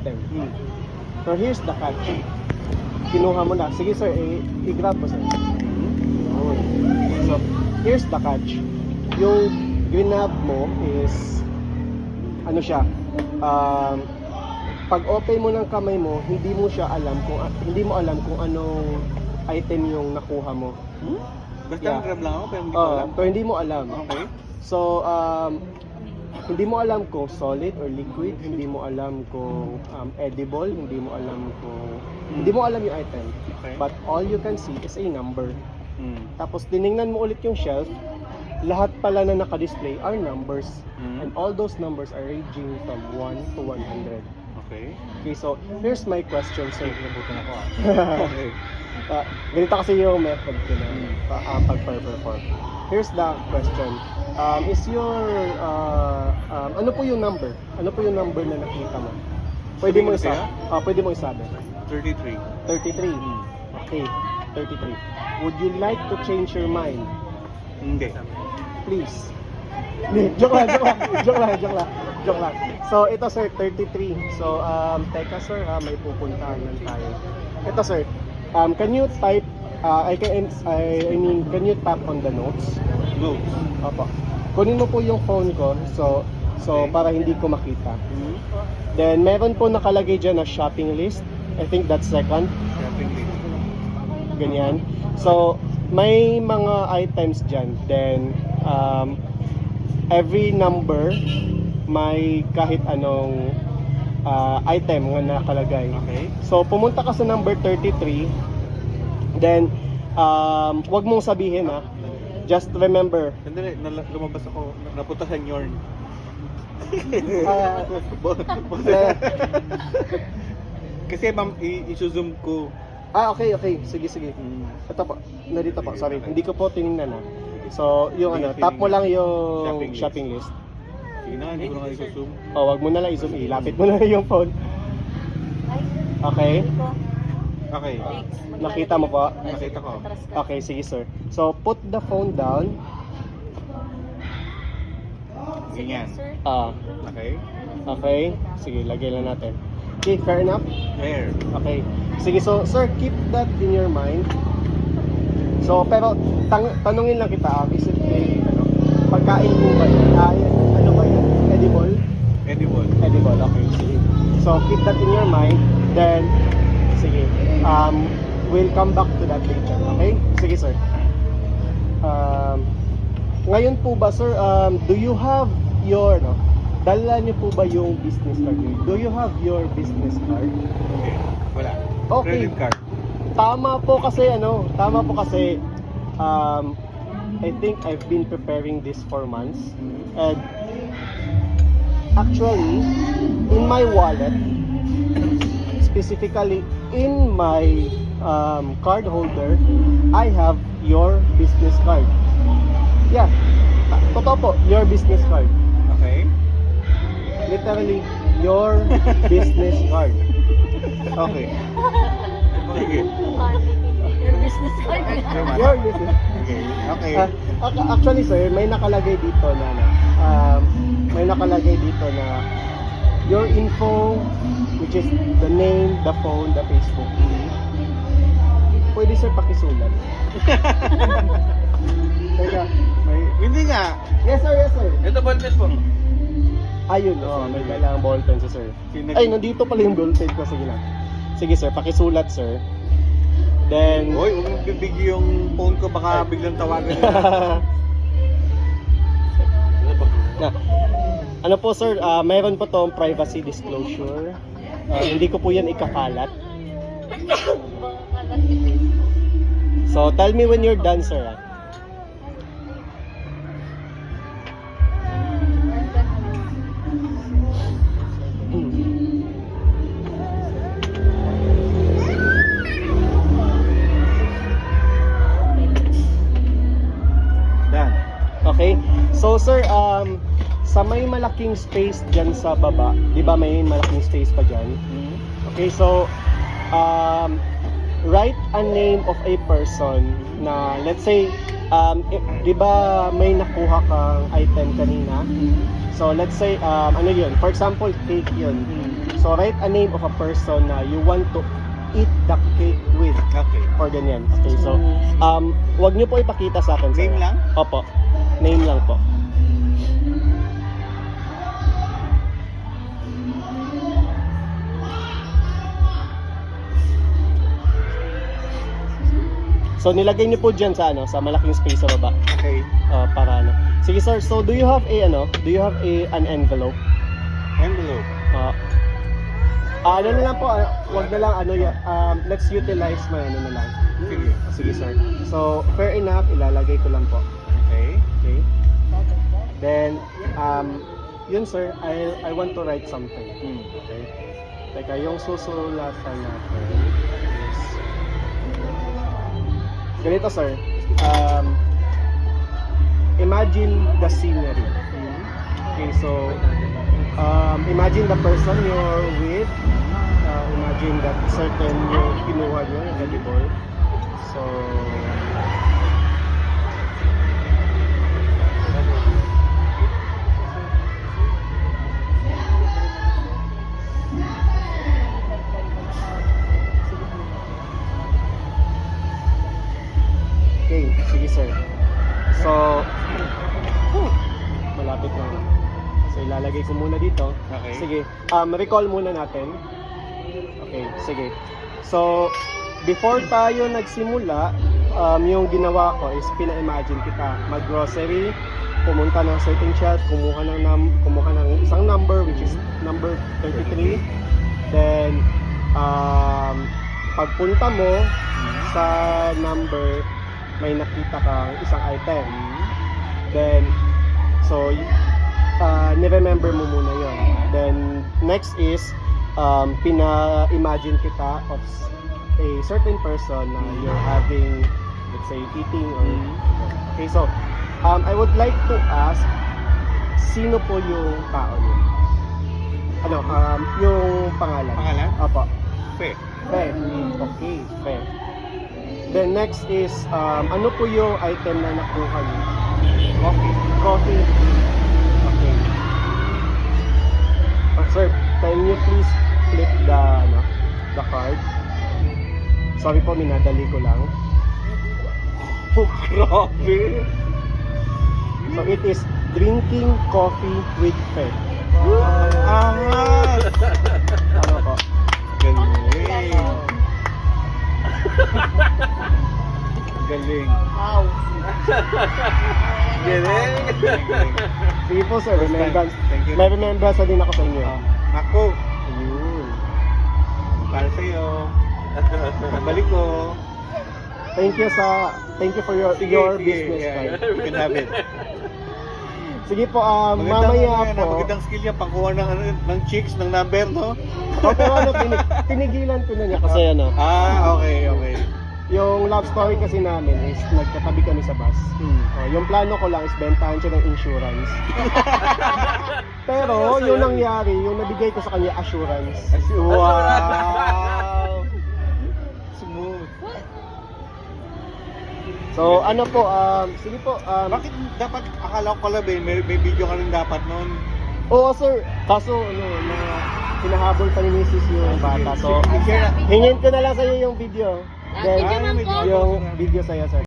item. So here's the catch. Kinuha mo na. Sige sir, i-grab mo sir. So here's the catch. Yung grinab mo is ano siya, pag open mo ng kamay mo, hindi mo alam kung anong item yung nakuha mo. Basta grab lang ako, pero hindi ko alam. Pero hindi mo alam. Okay. So, hindi mo alam kung solid or liquid, hindi mo alam kung edible, hindi mo alam yung item. Okay. But all you can see is a number. Tapos tiningnan mo ulit yung shelf, lahat pala na naka-display are numbers. And all those numbers are ranging from 1 to 100. Okay. Okay, so here's my question, sir. Nabutan ako Okay. Ganito kasi yung method ko na pag-perform. Here's the question. Is your ano po yung number? Ano po yung number na nakita mo? Pwede mo isabi. Pwede mo isabi. 33. 33. Okay, 33. Would you like to change your mind? Hindi. Please. Joke lang. So, ito sir, 33. So, teka sir ha, may pupuntahan lang tayo. Ito sir, can you type, can you tap on the notes? Go. Opo. Kunin mo po yung phone ko, so Okay. para hindi ko makita. Then, meron po nakalagay dyan na shopping list. I think that's second. Shopping list. Ganyan. So, may mga items dyan. Then, every number, may kahit anong item na nakalagay. Okay. So, pumunta ka sa number 33. Then, wag mong sabihin ha. Just remember. Sandali, lumabas ako. Napunta sa Yorn. Kasi ma'am, i-zoom ko. Okay. Sige. Ito po. Narito po. Sorry. Hindi ko po tinignan ha. So, yung tap mo lang yung shopping list. Sige na, hindi ko na i-zoom. Wag mo na lang i-zoom. Ilapit mo na yung phone. Okay. Okay. Nakita mo po? Nakita ko. Okay, sige sir. So, put the phone down. Ganyan. Okay. Okay. Sige, lagay lang natin. Okay, fair enough? There. Okay. Sige, so sir, keep that in your mind. So, pero tanungin lang kita, is it pagkain mo ba yan? Ano ba yan? Edible? Edible. Edible, okay. Sige. So, keep that in your mind. Then, sige. We'll come back to that later. Okay? Sige, sir. Ngayon po ba, sir, do you have your, dala niyo po ba yung business card niyo? Do you have your business card? Okay. Wala. Okay. Credit card. Tama po kasi, I think I've been preparing this for months. And actually, in my wallet, specifically in my card holder, I have your business card. Yeah, totoo po, your business card. Okay. Literally, your business card. Okay. Sige. Your business card. Your business. Okay. Actually, sir, may nakalagay dito na your info, which is the name, the phone, the Facebook. Pwede sir pakisulat. Teka, Hindi nga. yes sir. Ito ballpen po. Ayun, may kailangan ballpen sa sir. Ay, nandito pala yung ballpen ko. Sige lang. Sige sir, pakisulat sir. Then, Hoy, huwag mong bibigyan yung phone ko, baka biglang tawagan na. na, ano po sir, mayroon po tong privacy disclosure. Hindi ko po yan ikakalat. So, tell me when you're done, sir. Done. Okay? So, sir, sa may malaking space dyan sa baba, di ba may malaking space pa dyan? Okay, so, write a name of a person na, let's say, di ba may nakuha kang item kanina? So, let's say, ano yun? For example, cake yun. So, So write a name of a person na you want to eat the cake with. Okay. Or ganyan. Okay, so wag niyo po ipakita sa akin. sir. Name lang? Opo. Name lang po. So nilagay niyo po diyan sa sa malaking space sa baba. Okay. Para Sige sir, so do you have an envelope? Envelope. Ano na lang po, wag na lang let's utilize na lang. Sige. Sige sir. So fair enough, ilalagay ko lang po. Okay. Okay. Then yun sir, I want to write something. Okay. Teka, yung susulatan natin is ganito sir. Imagine the scenery. Okay, so imagine the person you're with. Imagine that certain yung kinuha nyo, yung edible. So, okay, sige sir. So, malapit na. So, ilalagay ko muna dito. Okay. Sige, recall muna natin. Okay, sige. So, before tayo nagsimula, yung ginawa ko is pina-imagine kita mag-grocery, pumunta ng certain shop, kumuha ng isang number which is number 33. Then, pagpunta mo sa number, may nakita kang isang item. Then, so, ni-remember mo muna yon. Then, next is, pina-imagine kita of a certain person na you're having, let's say, eating or... Okay, so, I would like to ask, sino po yung tao yun? Yung pangalan. Pangalan? Apo. Fe. Fe. Okay, Fe. Then next is, ano po yung item na nakuha niyo? Coffee. Coffee. Okay. Sir, can you please flip the card? Sorry po, minadali ko lang. Oh, grabe. So it is drinking coffee with Fe. Angas. Ano po? Galing. Galing. Wow. Galing. Sige po sir, remembrance. Thank you. May remembrance na din ako sa inyo. Ako. Ayun. Para sa'yo. Balik ko. Thank you for your business yeah, card. you can have it. Sige po, mamaya po. Magandang skill yan, pangkuha ng chicks, ng number, no? Pero tinigilan ko na niya kasi Okay. yung love story kasi namin is nagkatabi kami sa bus. Yung plano ko lang is bentahan siya ng insurance. Pero yung nangyari, yung nabigay ko sa kanya assurance. Wow! Smooth. So ano po, sige po. Bakit dapat, akala ko pala may video ka rin dapat noon? Oo sir, kaso na hinahabol pa ni Mrs. yung bata. So Share na. hingin ko na lang sa iyo yung video. Then Video man ko. yung video sa'yo sir.